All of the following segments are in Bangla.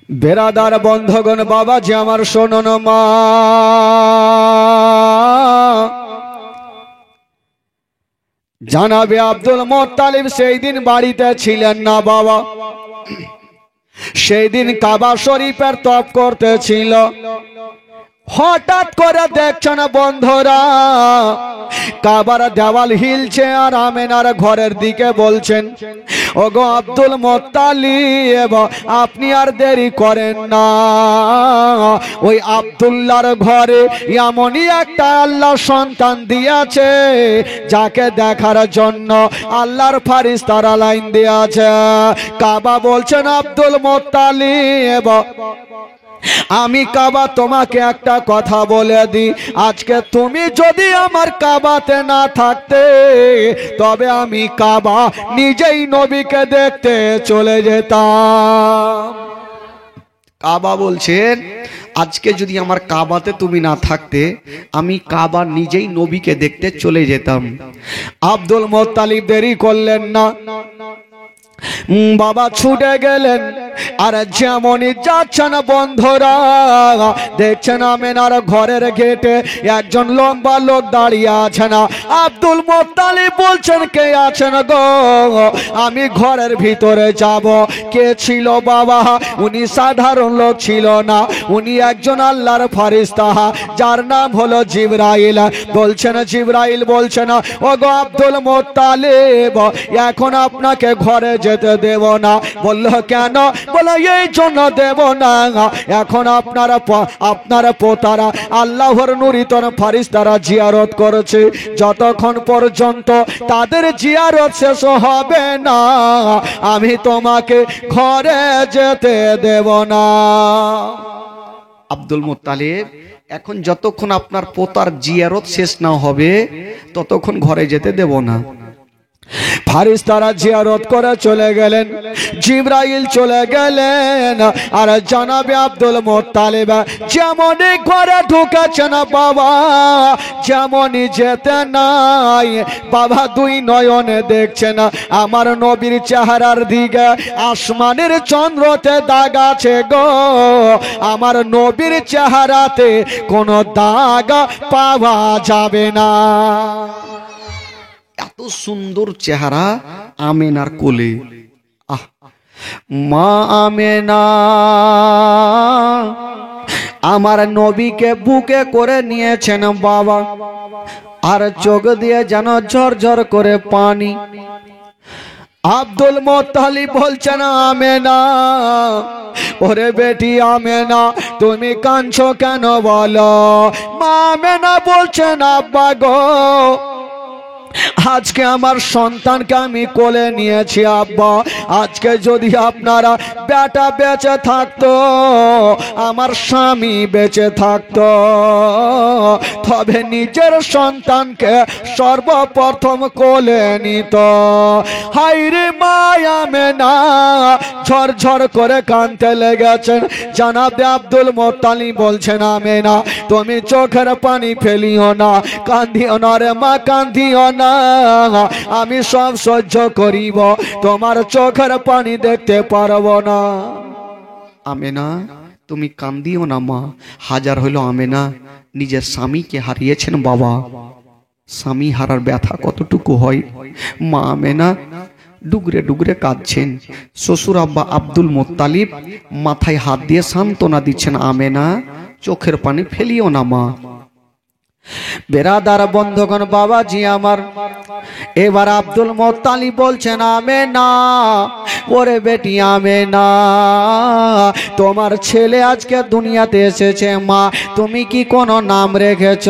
বেরাদার বন্ধগণ বাবাজি আমার শোনো মা, জানাবে আব্দুল মোত্তালিব সেই দিন বাড়িতে ছিলেন না বাবা। সেই দিন কাবা শরীফের তপ করতেছিল। হঠাৎ করে দেখছেন বন্ধুরা কাবার দেওয়াল হিলছে আর আমেনার ঘরের দিকে বলছেন, ওগো আব্দুল মোত্তালিব আপনি আর দেরি করেন না, ওই আব্দুল্লাহর ঘরে এমনই একটা আল্লাহ সন্তান দিয়েছে যাকে দেখার জন্য আল্লাহর ফারিস্তারা লাইন দিয়েছে। কাবা বলছেন আব্দুল মোত্তালিব আমি কাবা তোমাকে একটা কথা বলে দিই, আজকে তুমি যদি আমার কাবাতে না থাকতে তবে আমি কাবা নিজেই নবীকে দেখতে চলে যেতাম। কাবা বলছেন আজকে যদি আমার কাবাতে তুমি না থাকতে আমি কাবা নিজেই নবীকে দেখতে চলে যেতাম। আব্দুল মোত্তালিব দেরি করলেন না, বাবা ছুটে গেলেন। আর যেমনই যাচ্ছেন বন্ধুরা দেখছেন আমেনার ঘরের গেটে একজন লম্বা লোক দাঁড়িয়ে আছেন। আব্দুল মোত্তালিব বলছেন কে আছেন গো? আমি ঘরের ভিতরে যাব। কে ছিল বাবা? উনি সাধারণ লোক ছিল না, উনি একজন আল্লাহর ফারিস্তা যার নাম হলো জিবরাইল। বলছেন জিবরাইল বলছেন ওগো আব্দুল মোত্তালিব এখন আপনাকে ঘরে যেতে দেব না। বলল কেন? বলে এই জন্য দেব না, এখন আপনারা পোতারা আল্লাহর নুরিতন ফারিস্তারা জিয়ারত করেছে, যতক্ষণ পর্যন্ত তাদের জিয়ারত শেষ হবে না আমি তোমাকে ঘরে যেতে দেব না। আব্দুল মোত্তালিব এখন যতক্ষণ আপনার পোতার জিয়ারত শেষ না হবে ততক্ষণ ঘরে যেতে দেব না। ফারিস্তারা জিয়ারত করে চলে গেলেন, জিবরাইল চলে গেলেন। আর জানাবে আব্দুল মোত্তালিব যেমনই ঘরে ঢুকেছেন বাবা, যেমনই যেতে নাই বাবা দুই নয়নে দেখছেন আমার নবীর চেহারার দিকে আসমানের চন্দ্রতে দাগ আছে গো, আমার নবীর চেহারাতে কোনো দাগ পাওয়া যাবে না। এত সুন্দর চেহারা আমেনার কোলে। আহ মা আমেনা আমার নবীকে বুকে করে নিয়েছেন বাবা, আর চোখ দিয়ে যেন ঝরঝর করে পানি। আব্দুল মোত্তালিব বলছেন আমেনা, ওরে বেটি আমেনা তুমি কাঁদছো কেন বলো? মা আমেনা বলছেন আব্বা গো আজকে আমার সন্তানকে আমি কোলে নিয়েছি আব্বা, আজকে যদি আপনারা বেটা বেঁচে থাকতো, আমার স্বামী বেঁচে থাকতো, তবে নিজের সন্তানকে সর্বপ্রথম কোলে নিত। হায়রে মায়া মেনা ঝরঝর করে কাঁদতে লেগেছেন। জানাবে আব্দুল মোত্তালিব বলছেন আমেনা তুমি চোখের পানি ফেলিও না, কান্দিও না রে মা, কান্দিও না, আমি সব সহ্য করিব, তোমার চোখের পানি দেখতে পারবো না। আমেনা তুমি কান্দিও না মা। হাজার হলো আমেনা নিজের স্বামীকে হারিয়েছেন বাবা, স্বামী হারার ব্যথা কতটুকু হয়। মা আমেনা ডুগরে ডুগরে কাঁদছেন। শ্বশুর আব্বা আব্দুল মোত্তালিব মাথায় হাত দিয়ে সান্ত্বনা দিচ্ছেন আমেনা চোখের পানি ফেলিও না মা। বেরাদার বন্ধগণ বাবাজি আমার, এবার আব্দুল মোত্তালিব বলছেন আমেনা ওরে বেটি আমেনা তোমার ছেলে আজকে দুনিয়াতে এসেছে মা, তুমি কি কোনো নাম রেখেছ?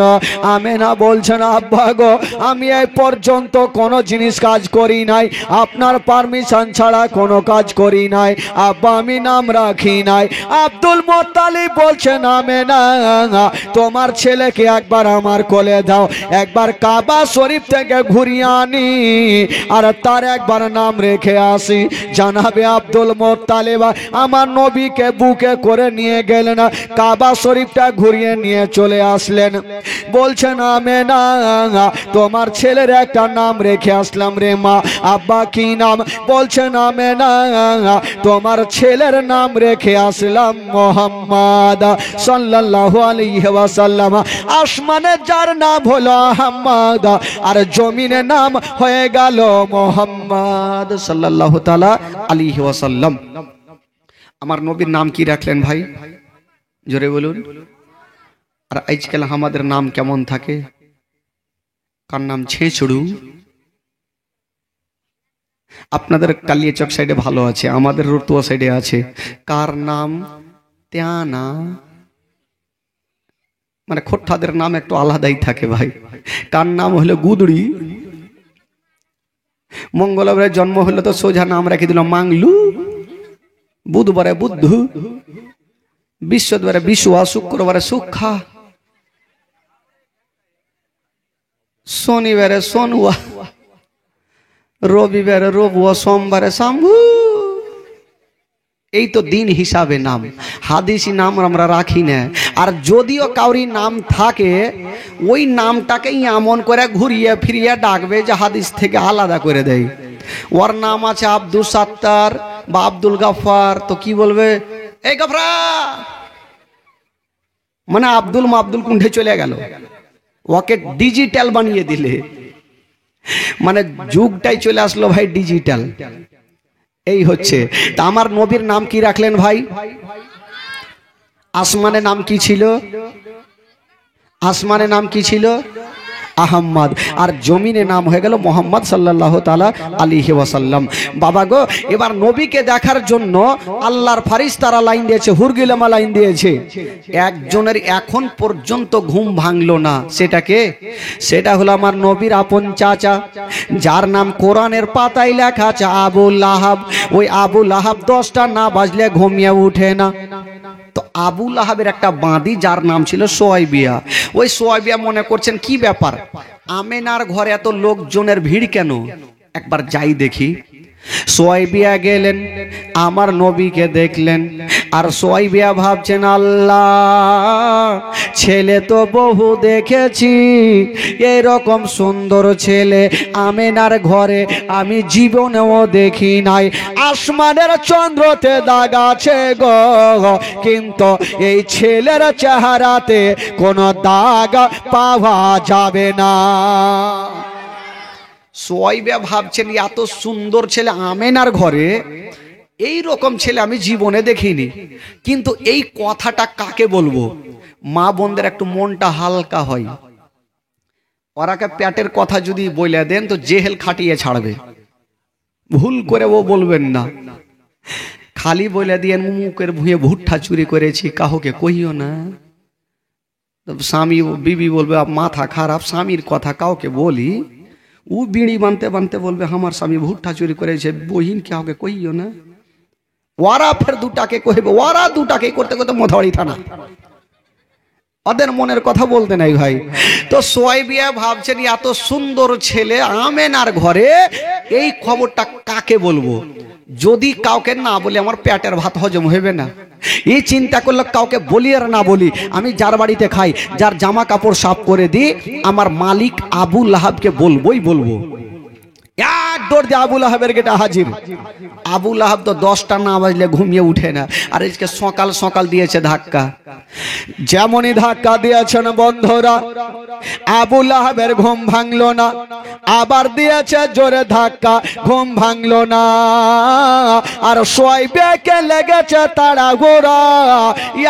আমেনা বলছেন আব্বা গো আমি এই পর্যন্ত কোনো জিনিস কাজ করি নাই, আপনার পারমিশন ছাড়া কোনো কাজ করি নাই আব্বা, আমি নাম রাখি নাই। আব্দুল মোত্তালিব বলছেন আমেনা তোমার ছেলেকে একবার আমার কোলে দাও, একবার কাবা শরীফ থেকে ঘুরিয়ে আনি আর তার একবার নাম রেখে আসি। জানাবে আব্দুল মোত্তালেব আমার নবীকে বুকে করে নিয়ে গেলেন, কাবা শরীফটা ঘুরিয়ে নিয়ে চলে আসলেন। বলছেন আমেনা তোমার ছেলের একটা নাম রেখে আসলাম রে মা। আব্বা কি নাম? বলছেন আমেনা তোমার ছেলের নাম রেখে আসলাম মোহাম্মদ সাল্লাল্লাহু আলাইহি ওয়াসাল্লাম। আসমানে যার নাম হলো আহমদ আর জমিনে নাম হয়ে গেল মোহাম্মদ সাল্লাল্লাহু তাআলা আলাইহি ওয়াসাল্লাম। আমার নবীর নাম কি রাখলেন ভাই? জোরে বলুন। আর আজকাল আমাদের নাম কেমন থাকে? কার নাম ছেঁচড়ু। আপনাদের কালিয়াচক সাইডে ভালো আছে, আমাদের রতুয়া সাইডে আছে কার নাম ত্যানা। মানে খোট্টাদের নাম একটু আলাদাই থাকে ভাই। কার নাম হলো গুদড়ি। মঙ্গলবারে জন্ম হলো তো সোজা নাম রেখে দিল মাংলু, বুধবারে বুদ্ধু, বৃহস্পতিবারে বিশুয়া, শুক্রবারে সুখা, শনিবারে সোনুয়া, রবিবারে রবুয়া, সোমবারে শাম্ভু। এই তো দিন হিসাবে নাম, হাদিসি নাম আমরা রাখি না। আর যদিও কাউরি নাম থাকে ওই নামটাকেই এমন করে ঘুরিয়ে ফিরিয়ে ডাকবে যে হাদিস থেকে আলাদা করে দেয়। ওর নাম আছে আব্দুল সাত্তার বা আব্দুল গাফার, তো কি বলবে এই গাফরা, মানে আব্দুল মাবদুল কুণ্ঠে চলে গেল। ওকে ডিজিটাল বানিয়ে দিলে, মানে যুগটাই চলে আসলো ভাই ডিজিটাল। এই হচ্ছে তা। আমার নবীর নাম কি রাখলেন ভাই? আসমানে নাম কি ছিল? আসমানে নাম কি ছিল? আহম্মদ। আর জমিনে নাম হয়ে গেল মোহাম্মদ সাল্লাল্লাহু তাআলা আলাইহি ওয়াসাল্লাম। বাবা গো, এবার নবীকে দেখার জন্য আল্লাহর ফারিস্তারা লাইন দিয়েছে, হুরগিলামা লাইন দিয়েছে। একজনের এখন পর্যন্ত ঘুম ভাঙলো না। সেটাকে? সেটা হলো আমার নবীর আপন চাচা, যার নাম কোরআনের পাতায় লেখা আছে আবু লাহাব। ওই আবু লাহাব 10টা না বাজলে ঘুমিয়ে উঠে না। তো আবু লাহাবের একটা বাঁদি যার নাম ছিল সোয়াইবিয়া। ওই সোয়াইবিয়া মনে করছেন কি ব্যাপার, আমেনার ঘরে এত লোকজনের ভিড় কেন, একবার যাই দেখি। সোয়াইবিয়া গেলেন, আমার নবীকে দেখলেন। আর সোয়াইবিয়া ভাবছেন আল্লাহ, ছেলে তো বহু দেখেছি, এরকম সুন্দর ছেলে আমেনার ঘরে আমি জীবনেও দেখি নাই। আসমানের চন্দ্রতে দাগ আছে গো, কিন্তু এই ছেলের চেহারাতে কোনো দাগ পাওয়া যাবে না। সোয়াইবিয়া ভাবছেন এত সুন্দর ছেলে আমেনার ঘরে, এই রকম ছেলে আমি জীবনে দেখিনি। কিন্তু এই কথাটা কাকে বলবো? মা বোনদের একটু মনটা হালকা হয়। ওরাকে পেটের কথা যদি বলে দেন তো জেহেল খাটিয়ে ছাড়বে। ভুল করে ও বলবেন না, খালি বলে দিয়ে মুখের ভুঁয়ে ভুট্টা চুরি করেছি কাউকে কইও না। স্বামী বিবি বলবে মাথা খারাপ, স্বামীর কথা কাউকে বলি, ও বিড়ি বানতে বানতে বলবে আমার স্বামী ভুট্টা চুরি করেছে, বহিন কাউকে কইও না। ওরা ফের দুটাকে কইবে, ওরা দুটাকে করতে করতে মথাড়ি থানা। ওদের মনের কথা বলতে নাই ভাই। তো সোয়াইবিয়া ভাবছেন এত সুন্দর ছেলে আমেনার ঘরে, এই খবরটা কাকে বলবো? যদি কাউকে না বলি আমার পেটের ভাত হজম হবে না। এই চিন্তা করলে কাউকে বলি আর না বলি, আমি যার বাড়িতে খাই, যার জামা কাপড় সাফ করে দিই, আমার মালিক আবু লাহাবকে বলবোই বলবো। এক দৌড় দিয়ে আবু লাহাবের গেটে হাজির। আবু লাহাব তো 10টা না বাজলে ঘুমিয়ে উঠে না। আর আজকে সকাল সকাল দিয়েছে ধাক্কা। যেমনই ধাক্কা দিয়েছেন বন্ধুরা, আবু লাহাবের ঘুম ভাঙলো না। আবার দিয়েছে জোরে ধাক্কা, ঘুম ভাঙলো না। আর সোয়াইবিয়াকে লেগেছে তাড়াহুড়া,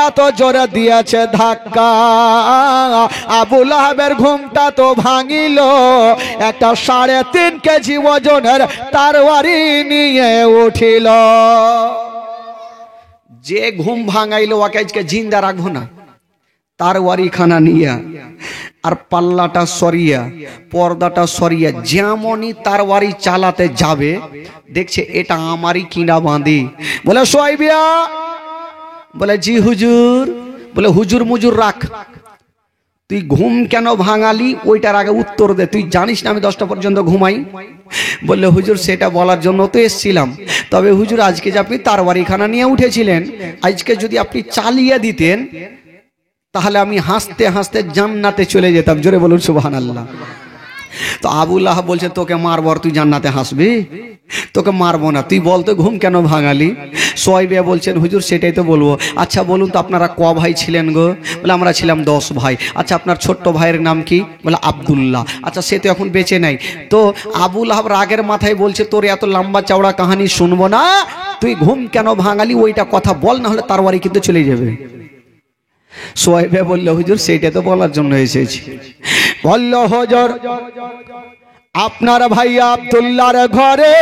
এত জোরে দিয়েছে ধাক্কা। আবু লাহাবের ঘুমটা তো ভাঙিল, একটা 3.5 কেজি ওজনের তরবারি নিয়ে উঠিল। যে ঘুম ভাঙাইলো ওকে আজকে জিন্দা রাখবো না। তরবারি খানা নিয়ে আর পাল্লাটা সরিয়া, পর্দাটা সরিয়া, যেমনই তরবারি চালাতে যাবে দেখছে এটা আমারই কিনা বাঁধি। বলে সোয়াইবিয়া, বলে জি হুজুর। বলে হুজুর মুজুর রাখ, তুই ঘুম কেন ভাঙালি ওইটার আগে উত্তর দে। তুই জানিস না আমি 10টা পর্যন্ত ঘুমাই? বললে হুজুর সেটা বলার জন্য তো এসছিলাম, তবে হুজুর আজকে যে আপনি তরবারিখানা নিয়ে উঠেছিলেন, আজকে যদি আপনি চালিয়ে দিতেন তাহলে আমি হাসতে হাসতে জান্নাতে চলে যেতাম। জোরে বলুন সুবহানাল্লাহ। তো আবুল আহাব বলছে তোকে মারবো আর তুই জান্নাতে হাসবি? তোকে মারবো না, তুই বলতো ঘুম কেন ভাঙালি? সোয়াইবিয়া বলছেন হুজুর সেটাই তো বলবো। আচ্ছা বলুন তো আপনারা ক ভাই ছিলেন গো? বলে আমরা ছিলাম 10 ভাই। আচ্ছা আপনার ছোট্ট ভাইয়ের নাম কি? বলে আব্দুল্লাহ। আচ্ছা সে তো এখন বেঁচে নাই। তো আবুল আহাব রাগের মাথায় বলছে তোর এত লম্বা চওড়া কাহিনী শুনবো না, তুই ঘুম কেন ভাঙালি ওইটা কথা বল, না হলে তার বাড়ি কিন্তু চলে যাবে। সোয়াইবিয়া বললো হুজুর সেইটা তো বলার জন্য এসেছি। বলল হুজুর আপনার ভাই আব্দুল্লাহর ঘরে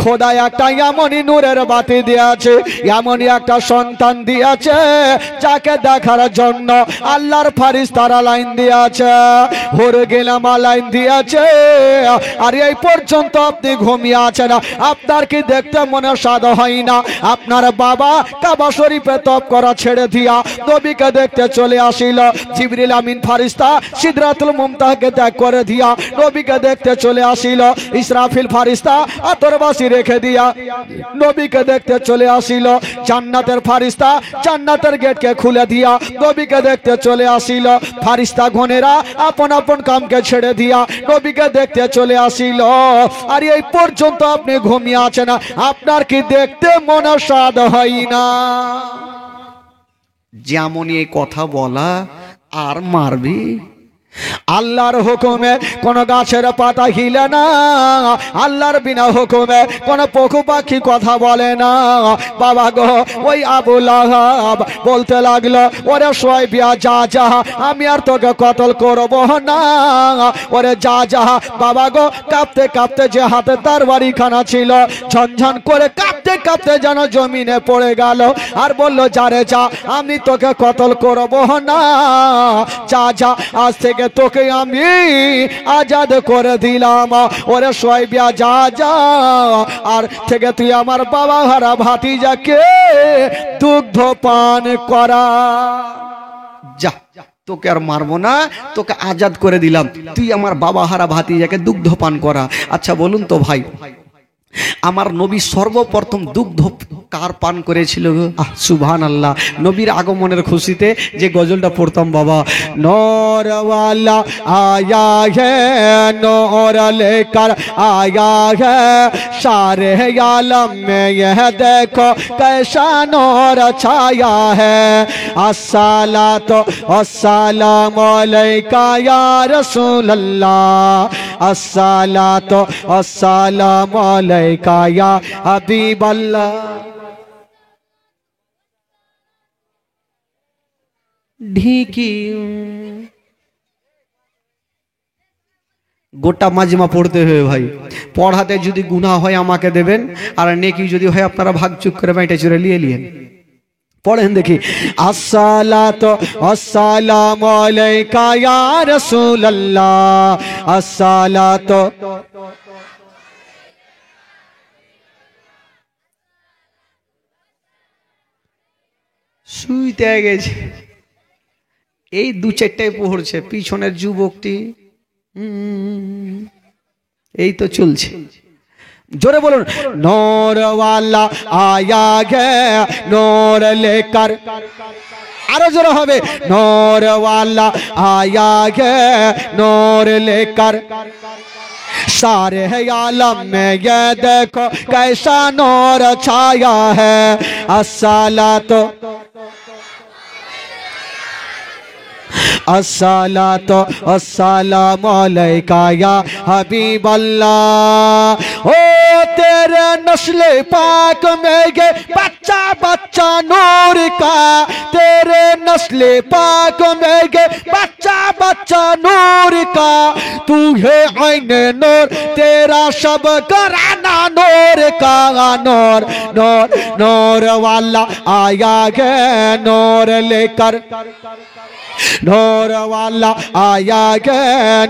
খোদা একটা এমনই নূরের বাতি দিয়েছে, এমনই একটা সন্তান দিয়েছে যাকে দেখার জন্য আল্লাহর ফারিস্তারা লাইন দিয়েছে, হরে গেলাম লাইন দিয়েছে। আর এই পর্যন্ত আপনি ঘুমিয়ে আছেন, আপনার কি দেখতে মনে স্বাদ হয় না? আপনার বাবা কাবা শরীফে তপ করা ছেড়ে দিয়া নবীকে দেখতে চলে আসিল। জিবরিল আমিন ফারিস্তা সিদরাতুল মুনতাহাকে ত্যাগ করে দিয়া নবীকে দেখতে চলে আসিল। ইসরাফিল ফারিস্তা আতরবাসী রেখে দিয়া নবীকে দেখতে চলে আসিল। জান্নাতের ফারিস্তা জান্নাতের গেটকে খুলে দিয়া নবীকে দেখতে চলে আসিল। ফারিস্তা গণেরা আপন আপন কামকে ছেড়ে দিয়া নবীকে দেখতে চলে আসিল। আর এই পর্যন্ত আপনি ঘুমিয়ে আছেন, আপনার কি দেখতে মনে স্বাদ হয় না? যেমন এই কথা বলা আর মারবি। আল্লাহর হুকুমে কোন গাছের পাতা হিলে না, আল্লাহর বিনা হুকুমে কোন পশু পাখি কথা বলে না। বাবা গো ওই আবুল আহাব বলতে লাগলো ওরে সোয়াইবিয়া যা যা, আমি আর তোকে কতল করব না, ওরে যা যা। বাবা গো কাঁপতে কাঁপতে যে হাতে তার বাড়িখানা ছিল ঝনঝন করে কাঁপতে কাঁপতে যেন জমিনে পড়ে গেল। আর বলল যা রে যা, আমি তোকে কতল করব না, যা যা, আজ থেকে তোকে আমি আজাদ করে দিলাম। ওরে সোয়াইবিয়া যা যা, আর থেকে তুই আমার বাবা হারা ভাতিজাকে দুগ্ধ পান করা। যা, তোকে আর মারবো না, তোকে আজাদ করে দিলাম, তুই আমার বাবা হারা ভাতিজাকে দুগ্ধ পান করা। আচ্ছা বলুন তো ভাই, আমার নবী সর্বপ্রথম দুগ্ধ কার পান করেছিল? সুবহানাল্লাহ। নবীর আগমনের খুশিতে যে গজলটা পড়তাম বাবা, নূর ওয়ালা আয়া হ্যায় নূর লেকার আয়া হ্যায় সারে আলম মে यह देखो कैसा नूर छाया है, अस्सलातु वस्सलामु अलैका या रसूल अल्लाह, अस्सलातु वस्सलामु अलैका या हबीब अल्लाह। ढीकी গোটা মাজমা পড়তে হবে ভাই। পড়াতে যদি গুনাহ হয় আমাকে দেবেন, আর নেকি যদি হয় আপনারা ভাগ চুক করে বাইটা চুরে নিয়ে নিয়েন। পড়েন দেখি। আসসালাতু ওয়াসসালামু আলাইকা ইয়া রাসূলুল্লাহ, আসসালাতু শুইতে গেছে, এই 2-4টায় পড়ছে, পিছনের যুবকটি এই তো চলছে। জোরে বলুন, নূর ওয়ালা আয়া গে নূর লেকার, আরো জোরে হবে, নূর ওয়ালা আয়া গে নূর লেকার सारे आलम में ये देखो कैसा नूर छाया है, अस्सलातु अस्सलातु वस्सलामु अलैका या हबीब अल्लाह। ओ तेरे नस्ले पाक में ये बच्चा बच्चा नूर का, तेरे नस्ले पाक में ये बच्चा बच्चा नूर का, तू है आईने नूर तेरा सब घराना नूर का, नूर नूर नूर वाला आया है नूर लेकर, नूर वाला आया गे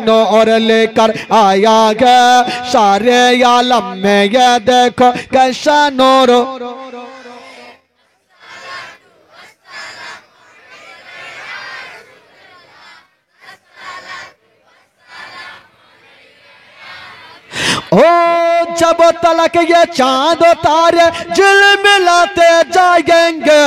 नूर लेकर आया गे सारे आलम में ये देखो कैसा नूर। तलक ये चांद तारे झिलमिलाते जाएंगे,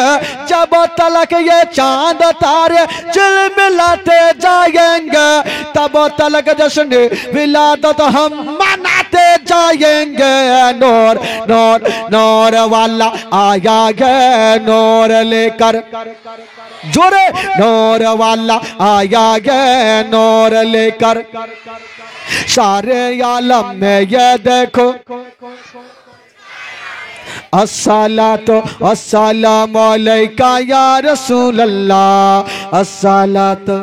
जब तलक ये चांद तारे झिलमिलाते जाएंगे, तब तलक जश्न विलादत हम मनाते जाएंगे। नूर नूर नूर वाला आया है नूर लेकर, जोरे नूर वाला आया है नूर लेकर, सारे आलम में ये देखो अस्सलातो अस्सलामु अलैका या रसूल अल्लाह, अस्सलातो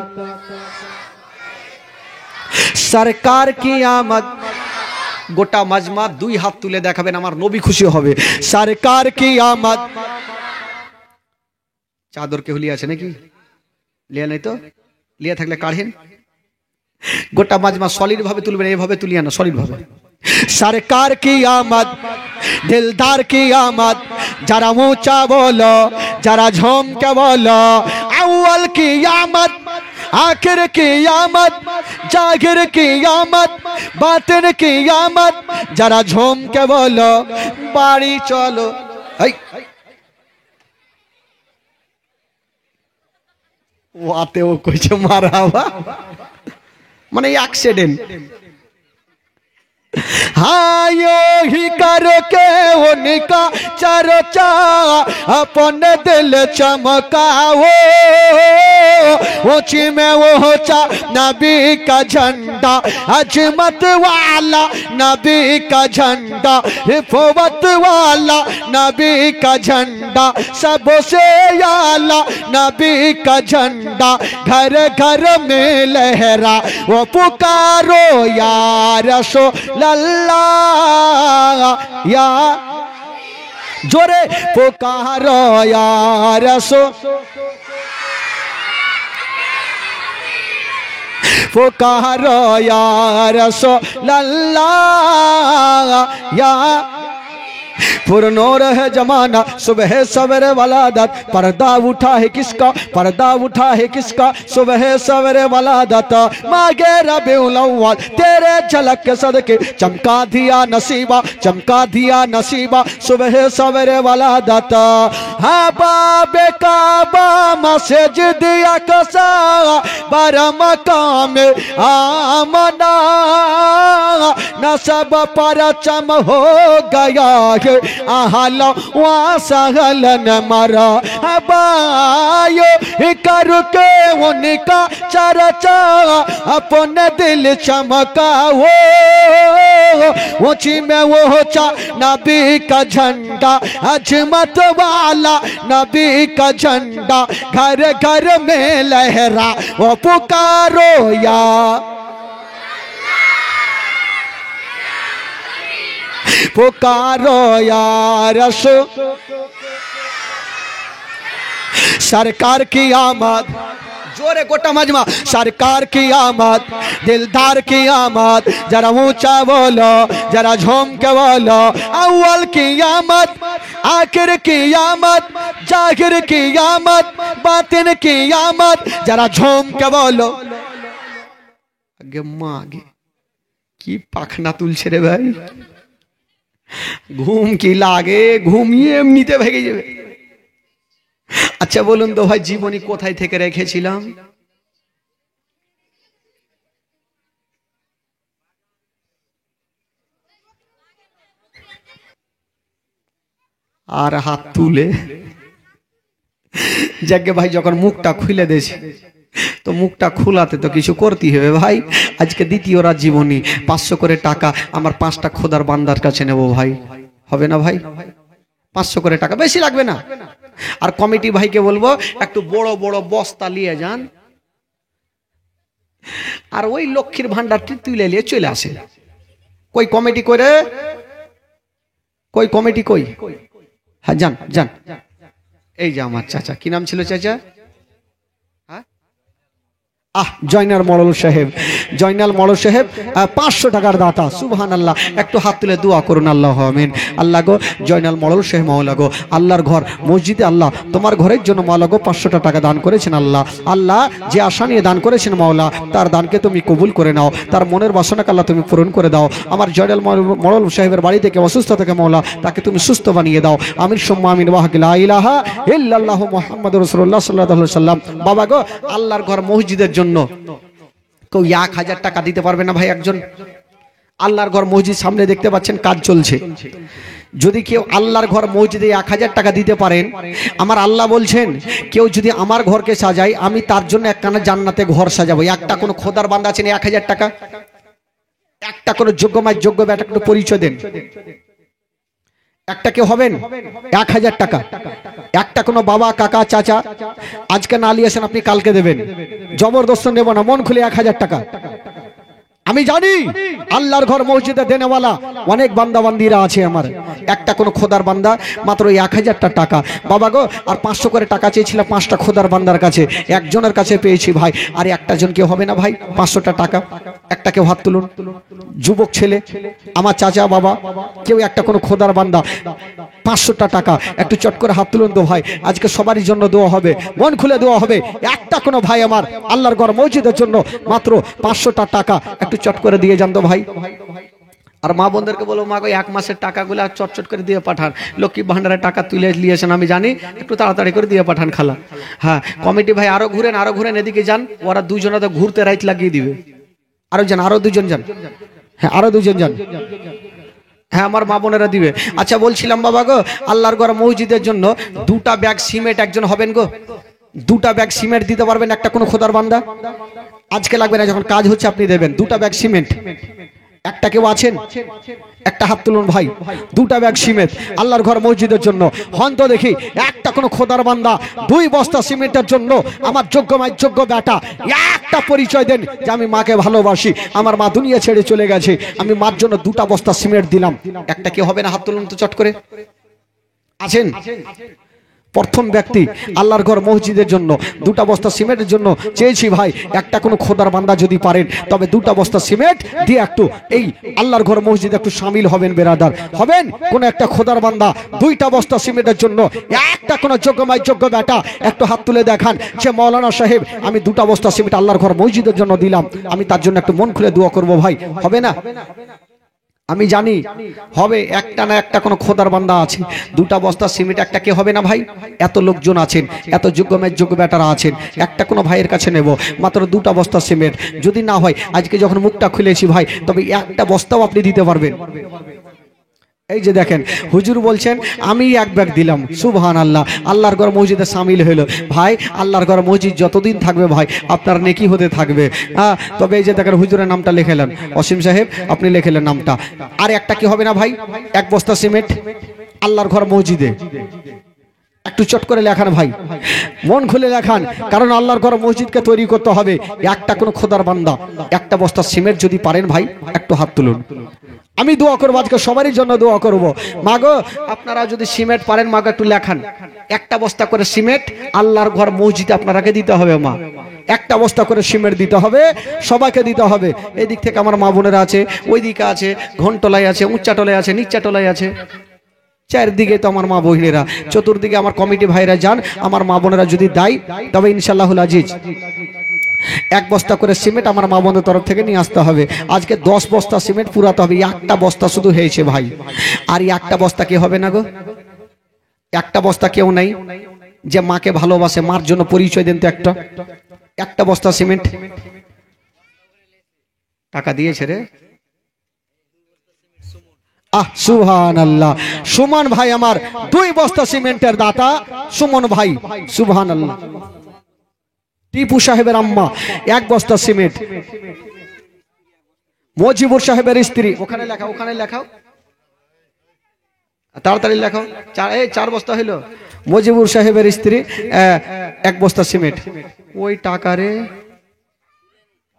सरकार की आमद। गोटा मजमा दुई हाथ तुले देखाबेन आमार नबी खुशी होबे। सरकार की आमद। चादर केउ लिया आछे नाकि? लिया नहीं तो लिया थाकले काढ़ेन। गोटा मजमा सलिड भावे तुलबेन, एभावे तुलिया ना, सलिड भावे। सरकार की आमद, दिलदार की आमद, जरा ऊंचा बोलो, जरा झूम के बोलो। अव्वल की आमद, आखिर की आमद, जाहिर की आमद, बातिन की आमद, जरा झूम के बोलो बाड़ी चलो। वो आते वो कुछ मारा हुआ माने एक्सीडेंट। हाँ यो ही करके उनका चर्चा अपने दिल चमकाओ, ऊंची में ऊंचा नबी का झंडा, अजमत वाला नबी का झंडा, हिफवत वाला नबी का झंडा, सबसे आला नबी का झंडा, घर घर में लहरा वो पुकारो या रसूल अल्लाह, या जोरे पुकारो या रसूल, पुकारो या रसूल अल्लाह, या पुरनूर है जमाना सुबह सवेरे वाला दत, पर्दा उठा है किसका, पर्दा उठा है किसका, सुबह सवेरे वाला दत, मांगे रबीउल अव्वल तेरे झलक के सदके, चमका दिया नसीबा, चमका दिया नसीबा, सुबह सवेरे वाला दत। हाँ बाबे काबा मस्जिद अक़सा बर मकाम आमना, नसब परचम हो गया है आहल वासहलन मरा, हबायो करके उनका चर्चा अपने दिल चमकाओ, ऊंची में ऊंचा नबी का झंडा, अजमत वाला नबी का झंडा, घर घर में लहरा वो पुकारो या पुकारो या रसूल। सरकार की आमद, जोरे गोटा मजमा, सरकार की आमद, दिलदार की आमद, जरा ऊंचा बोलो, जरा झूम के बोलो। अव्वल की आमद, आखिर की आमद, जाहिर की आमद, बातिन की आमद, जरा झूम के बोलो। आगे माँ आगे की पाखना तुलछे रे भाई, घूम की लागे घूमिए एमनिते भेगे जाबे। अच्छा बोलুন তো ভাই, জীবনী কোথায় থেকে রেখেছিলাম? আর হাত তুলে যাকে ভাই যখন মুখটা খুলে দিয়েছে, তো মুখটা খোলাতে তো কিছু করতে হবে ভাই। আজকে দ্বিতীয় রাত জীবনী 500 করে টাকা আমার 5টা খোদার বান্দার কাছে নেব ভাই, হবে না ভাই? 500 করে টাকা, বেশি লাগবে না। আর কমিটি ভাইকে বলবো একটু বড় বড় বস্তা নিয়ে যান, আর ওই লক্ষ্মীর ভান্ডারটি তুলে নিয়ে চলে আসে। কই কমিটি করে, কই কমিটি কই? হ্যাঁ যান যান। এই যে আমার চাচা, কি নাম ছিল চাচা? জয়নাল মডল সাহেব, জয়নাল মডল সাহেব 500 টাকার দাতা। সুবহানাল্লাহ, একটু হাত তুলে দোয়া করুন। আল্লাহ আমিন। আল্লাহ গো, জয়নাল মডল সাহেব মাওলা গো, আল্লাহর ঘর মসজিদে আল্লাহ তোমার ঘরের জন্য মাওলা গো 500 টাকা দান করেছেন। আল্লাহ আল্লাহ যে আশা নিয়ে দান করেছেন মাওলা, তার দানকে তুমি কবুল করে নাও, তার মনের বাসনাকে আল্লাহ তুমি পূরণ করে দাও। আমার জয়নাল মডল সাহেবের বাড়ি থেকে অসুস্থ থেকে মাওলা তাকে তুমি সুস্থ বানিয়ে দাও। আমিন সুম্মা আমিন। ওয়া লা ইলাহা ইল্লাল্লাহু মুহাম্মাদুর রাসূলুল্লাহ সাল্লাল্লাহু আলাইহি ওয়াসাল্লাম। বাবা গো, আল্লাহর ঘর মসজিদের জন্য কেউ 1000 টাকা দিতে পারবে না ভাই? একজন আল্লাহর ঘর মসজিদ সামনে দেখতে পাচ্ছেন কাজ চলছে, যদি কেউ আল্লাহর ঘর মসজিদে 1000 টাকা দিতে পারেন, আমার আল্লাহ বলছেন কেউ যদি আমার ঘরকে সাজায় আমি তার জন্য একখানা জান্নাতে ঘর সাজাবো। একটা কোনো খোদার বান্দা আছেন 1000 টাকা? একটা কোনো যোগ্যমায় যোগ্য বেটা একটু পরিচয় দেন। একটা কেউ হবেন 1000 টাকা? একটা কোনো বাবা কাকা চাচা আজকে না নিয়ে আসেন, আপনি কালকে দেবেন, জবরদস্ত নেব না, মন খুলে 1000 টাকা। আমি জানি আল্লাহর ঘর মসজিদে দেনেওয়ালা অনেক বান্দা বান্দিরা আছে আমার, একটা কোনো খোদার বান্দা মাত্র 1000 টাকা। বাবা গো, আর 500 করে টাকা চেয়েছিলাম 5টা খোদার বান্দার কাছে, একজনের কাছে পেয়েছি ভাই। আর একটা জন কেউ হবে না ভাই 500 টাকা? একটা কেউ হাত তুলুন, যুবক ছেলে, আমার চাচা বাবা, কেউ একটা কোনো খোদার বান্দা 500 টাকা একটু চট করে হাত তুলুন তো ভাই। আজকে সবারই জন্য দোয়া হবে, মন খুলে দোয়া হবে। একটা কোনো ভাই আমার আল্লাহর ঘর মসজিদের জন্য মাত্র 500 টাকা একটু চট করে দিয়ে যান তো ভাই। আর মা বোনদেরকে বলো, মা গো 1 মাসের টাকাগুলো চটচট করে দিয়ে পাঠান। লক্ষ্মী ভান্ডারের টাকা তুলে নিয়েছেন আমি জানি, একটু তাড়াতাড়ি করে দিয়ে পাঠান খালা। হ্যাঁ, কমিটি ভাই আরো ঘুরেন, এদিকে যান, ওরা দুজনে তো ঘুরতে রাইট লাগিয়ে দিবে। আরো যান, আরো 2 জন যান। হ্যাঁ, আরো 2 জন যান। হ্যাঁ, আমার মা বোনেরা দিবে। আচ্ছা বলছিলাম বাবা গো, আল্লাহর ঘর মসজিদের জন্য 2টা ব্যাগ সিমেন্ট একজন হবেন গো? 2টা ব্যাগ সিমেন্ট দিতে পারবেন একটা কোনো খোদার বান্দা? আজকে লাগবে না, যখন কাজ হচ্ছে আপনি দেবেন 2টা ব্যাগ সিমেন্ট। একটা কেউ আছেন? একটা হাত তুলুন ভাই। 2টা ব্যাগ সিমেন্ট আল্লাহর ঘর মসজিদের জন্য হন তো দেখি। একটা কোনো খোদার বান্দা 2 বস্তা সিমেন্টের জন্য আমার যোগ্যমায় যোগ্য বেটা একটা পরিচয় দেন যে আমি মাকে ভালোবাসি, আমার মা দুনিয়া ছেড়ে চলে গেছে, আমি মার জন্য 2টা বস্তা সিমেন্ট দিলাম। একটা কেউ হবে না? হাত তুলুন তো চট করে। আছেন? প্রথম ব্যক্তি আল্লাহর ঘর মসজিদের জন্য 2টা বস্তা সিমেন্টের জন্য চেয়েছি ভাই, একটা কোনো খোদার বান্দা যদি পারেন তবে 2টা বস্তা সিমেন্ট দিয়ে একটু এই আল্লাহর ঘর মসজিদে একটু শামিল হবেন, বেরাদার হবেন। কোন একটা খোদার বান্দা 2টা বস্তা সিমেন্টের জন্য একটা কোনো যোগ্যমায় যোগ্য বেটা একটু হাত তুলে দেখান যে মৌলানা সাহেব আমি 2টা বস্তা সিমেন্ট আল্লাহর ঘর মসজিদের জন্য দিলাম, আমি তার জন্য একটু মন খুলে দোয়া করব ভাই। হবে না? আমি জানি হবে। একটা না একটা কোনো খোদার বান্দা আছে 2টা বস্তা সিমেন্ট একটা কে হবে না ভাই? এত লোকজন আছেন, এত যোগ্যমের যোগ্য বেটারা আছেন, একটা কোনো ভাইয়ের কাছে নেব মাত্র 2টা বস্তা সিমেন্ট। যদি না হয় আজকে যখন মুখটা খুলেছি ভাই, তবে একটা বস্তাও আপনি দিতে পারবেন। এই যে দেখেন হুজুর বলছেন আমি 1 ব্যাগ দিলাম। সুবহানাল্লাহ, আল্লাহর ঘর মসজিদে শামিল হলো ভাই। আল্লাহর ঘর মসজিদ যতদিন থাকবে ভাই আপনার নেকি হতে থাকবে। তবে এই যে দেখেন হুজুরের নামটা লিখেলেন, অসীম সাহেব আপনি লিখেলেন নামটা। আর একটা কি হবে না ভাই? 1 বস্তা সিমেন্ট আল্লাহর ঘর মসজিদে একটু চট করে লেখান ভাই, মন খুলে লেখান, কারণ আল্লাহর ঘর মসজিদকে তৈরি করতে হবে। একটা কোনো খোদার বান্দা 1টা বস্তা সিমেন্ট যদি পারেন ভাই একটু হাত তুলুন। আমি দোয়া করবো, আজকে সবারই জন্য দোয়া করবো। মাগো আপনারা যদি সিমেন্ট পারেন মাগো একটু লেখান, 1টা বস্তা করে সিমেন্ট আল্লাহর ঘর মসজিদে আপনারাকে দিতে হবে। মা 1টা বস্তা করে সিমেন্ট দিতে হবে, সবাইকে দিতে হবে। এই দিক থেকে আমার মা বোনেরা আছে, ওই দিকে আছে, ঘন্টলায় আছে, উচ্চাটলায় আছে, নিচাটলায় আছে, চারদিকে তো আমার মা বোনেরা, চতুর্দিকে আমার কমিটি ভাইরা যান। আমার মা বোনেরা যদি দেয় তবে ইনশাআল্লাহুল আজিজ 1 বস্তা করে সিমেন্ট আমার মা বোনদের তরফ থেকে নিয়ে আসতে হবে। আজকে 10 বস্তা সিমেন্ট পুরাতে হবে। 1টা বস্তা শুধু হয়েছে ভাই। আর 1টা বস্তা কি হবে না গো? 1টা বস্তা কেউ নাই যে মাকে ভালোবাসে, মার জন্য পরিচয় দেন তো একটা। 1টা বস্তা সিমেন্ট টাকা দিয়েছে রে। সুবহানাল্লাহ, সুমন ভাই আমার 2 বস্তা সিমেন্টের দাতা সুমন ভাই। সুবহানাল্লাহ। টিপু সাহেবের আম্মা 1 বস্তা সিমেন্ট। মজিবুর সাহেবের স্ত্রী, ওখানে লেখাও, ওখানে লেখাও, তাড়াতাড়ি লেখাও। 4 বস্তা হইলো। মজিবুর সাহেবের স্ত্রী 1 বস্তা সিমেন্ট। ওই টাকা রে,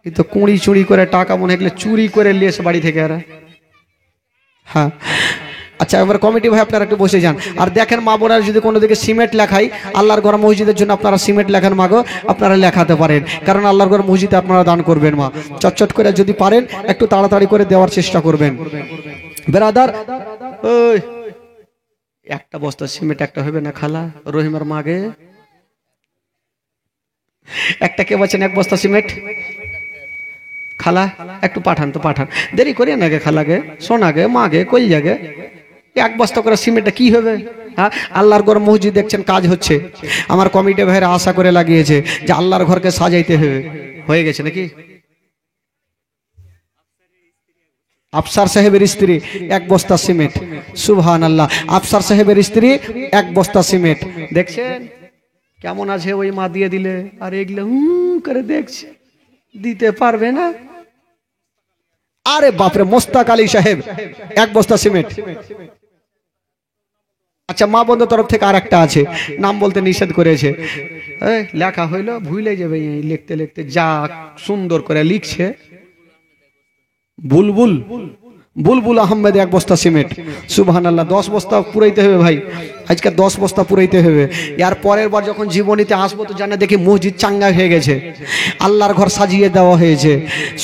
কিন্তু কুড়ি চুরি করে টাকা মনে হলে চুরি করে নিয়ে এসে বাড়ি থেকে। আর হ্যাঁ আচ্ছা, এবার কমিটি ভাই আপনারা একটু বসে যান আর দেখেন মা বোনেরা যদি কোনো দিকে সিমেন্ট লেখাই, আল্লাহর ঘর মসজিদের জন্য আপনারা সিমেন্ট লেখান মাগো, আপনারা লেখাতে পারেন, কারণ আল্লাহর ঘর মসজিদে আপনারা দান করবেন মা। চটচট করে যদি পারেন একটু তাড়াতাড়ি করে দেওয়ার চেষ্টা করবেন বেরাদার। ওই একটা বস্তা সিমেন্ট একটা হবে না খালা? রহিমার মাগে একটা কে বলছেন এক বস্তা সিমেন্ট? খালা একটু পাঠান তো, পাঠান, দেরি করি না গে খালাগে, সোনাগে মাগে কই জাগে এক বস্তা করে সিমেন্টটা কি হবে? হ্যাঁ, আল্লাহর ঘর মসজিদ দেখছেন কাজ হচ্ছে, আমার কমিটি ভাইরা আশা করে লাগিয়েছে যে আল্লাহর ঘরকে সাজাইতে হবে, হয়ে গেছে নাকি? আফসার সাহেবের স্ত্রী এক বস্তা সিমেন্ট, সুবহানাল্লাহ, আফসার সাহেবের স্ত্রী এক বস্তা সিমেন্ট। দেখছেন কেমন আছে ওই মা দিয়ে দিলে, আর এগুলো করে দেখছে দিতে পারবে না। আরে বাপরে, মোস্তাক আলী সাহেব এক বস্তা সিমেন্ট। আচ্ছা, মা বন্ধুর তরফ থেকে আর একটা আছে, নাম বলতে নিষেধ করেছে, লেখা হইলো ভুলে যাবে, লিখতে লিখতে যা সুন্দর করে লিখছে, বুলবুল বুলবুল আহমেদ এক বস্তা সিমেন্ট, সুবহানাল্লাহ। 10 বস্তা পুরাইতে হবে ভাই, আজকে 10 বস্তা পুরাইতে হবে। এর পরের বার যখন জীবনীতে আসবো তো জানা দেখি মসজিদ চাঙ্গা হয়ে গেছে, আল্লাহর ঘর সাজিয়ে দেওয়া হয়েছে,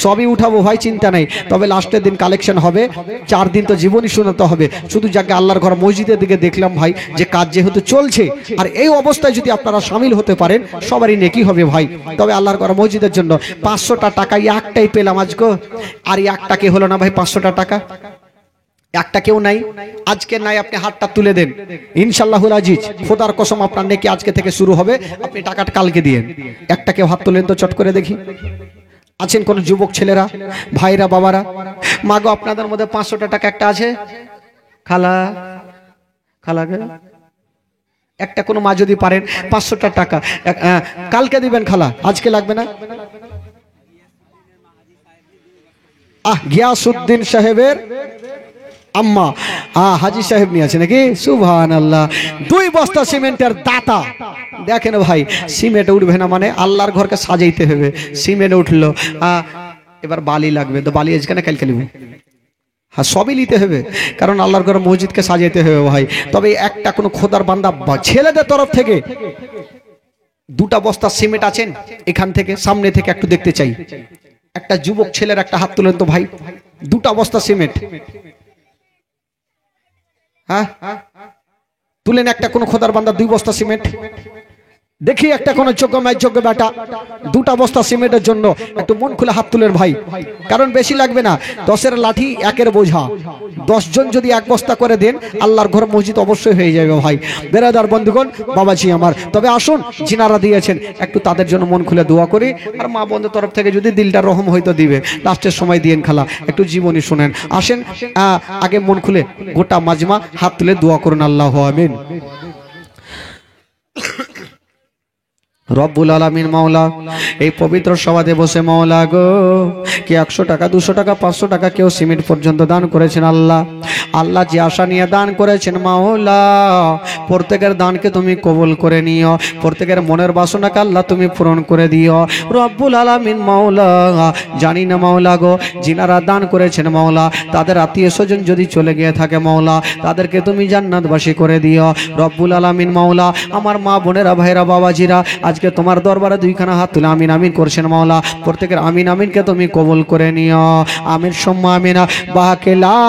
সবই উঠাবো ভাই, চিন্তা নাই। তবে লাস্টের দিন কালেকশন হবে, 4 দিন তো জীবনী শোনাতে হবে। শুধু যাকে আল্লাহর ঘর মসজিদের দিকে দেখলাম ভাই যে কাজ যেহেতু চলছে, আর এই অবস্থায় যদি আপনারা সামিল হতে পারেন সবারই নেকি হবে ভাই। তবে আল্লাহর ঘর মসজিদের জন্য 500টা টাকা একটাই পেলাম আজকে, আর একটা কে হলো না ভাই 500টা টাকা, একটা কেউ নাই আজকে নাই, আপনি হাতটা তুলে দেন ইনশাআল্লাহুল আজিজ, খোদার কসম আপনার নেকি আজকে থেকে শুরু হবে, আপনি টাকাটা কালকে দিয়েন। একটা কেউ হাত তুলেন তো চট করে দেখি, আছেন কোন যুবক ছেলেরা, ভাইরা, বাবারা? মাগো আপনাদের মধ্যে 500টা টাকা একটা আছে? খালা খালাকে একটা কোনো মা যদি পারেন 500টা টাকা কালকে দিবেন খালা, আজকে লাগবে না। গিয়াসউদ্দিন সাহেবের আম্মা হাজি সাহেব নিয়ে আছে নাকি? সুবহানাল্লাহ, 2 বস্তা সিমেন্টের দাতা। দেখেন ভাই, সিমেন্ট উঠবে না মানে আল্লাহর ঘরকে সাজাইতে হবে, সিমেন্ট উঠলো, এবার বালি লাগবে, তো বালি আজকে না কালকে নিব? হ্যাঁ, সবই নিতে হবে, কারণ আল্লাহর ঘর মসজিদকে সাজাইতে হবে ভাই। তবে একটা কোনো খোদার বান্দা ছেলেদের তরফ থেকে 2টা বস্তা সিমেন্ট আছেন এখান থেকে সামনে থেকে একটু দেখতে চাই, একটা যুবক ছেলের একটা হাত তুলেন তো ভাই, 2টা বস্তা সিমেন্ট। হ্যাঁ তুলেন, একটা কোন খোদার বান্দা 2 বস্তা সিমেন্ট দেখি, একটা কোন যোগ্য ম্যাচ যোগ্য বেটা 2টা বস্তা সিমেন্টের জন্য একটু মন খুলে হাত তুলেন ভাই, কারণ বেশি লাগবে না, 10-এর লাঠি 1-এর বোঝা, 10 জন যদি 1 বস্তা করে দেন আল্লাহর ঘর মসজিদ অবশ্যই হয়ে যাবে ভাই। বেরাদার বন্ধুগণ, বাবাজি আমার, তবে আসুন যিনারা দিয়েছেন একটু তাদের জন্য মন খুলে দোয়া করি, আর মা বন্ধুর তরফ থেকে যদি দিলটা রহম হয়তো দিবে, লাস্টের সময় দিয়েন খালা, একটু জীবনী শুনেন। আসেন আগে মন খুলে গোটা মাজমা হাত তুলে দোয়া করুন, আল্লাহু আমিন। রব্বুল আলামিন মাওলা, এই পবিত্র সভাতে বসে মাওলা গো, কে 100 টাকা 200 টাকা 500 টাকা কেউ সিমেন্ট পর্যন্ত দান করেছেন, আল্লাহ আল্লাহ যে আশা নিয়ে দান করেছেন মাওলা, প্রত্যেকের দানকে তুমি কবুল করে নিও, প্রত্যেকের মনের বাসনাকে আল্লাহ তুমি পূরণ করে দিও রব্বুল আলামিন মাওলা। জানি না মাওলা গো, যিনারা দান করেছেন মাওলা, তাদের আত্মীয় স্বজন যদি চলে গিয়ে থাকে মাওলা, তাদেরকে তুমি জান্নাতবাসী করে দিও রব্বুল আলামিন মাওলা। আমার মা বোনেরা, ভাইরা, বাবাজিরা আজকে তোমার দরবারে 2খানা হাত তুলে আমিন আমিন করছেন মাওলা, প্রত্যেকের আমিন আমিনকে তুমি কবুল করে নিও, আমিন সুম্মা আমিনা। বাহাকে লা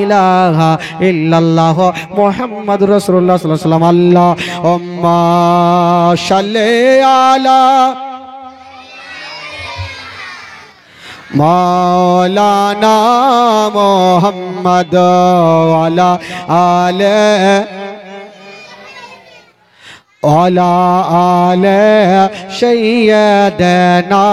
ইলাহা ইল্লাল্লাহ মুহাম্মাদুর রাসূলুল্লাহ সাল্লাল্লাহু আলাইহি ওয়াসাল্লাম। আল্লাহুম্মা সাল্লি আলা মাওলানা মুহাম্মদ ওয়া আলা আলিহি আলা আলে সাইয়্যিদানা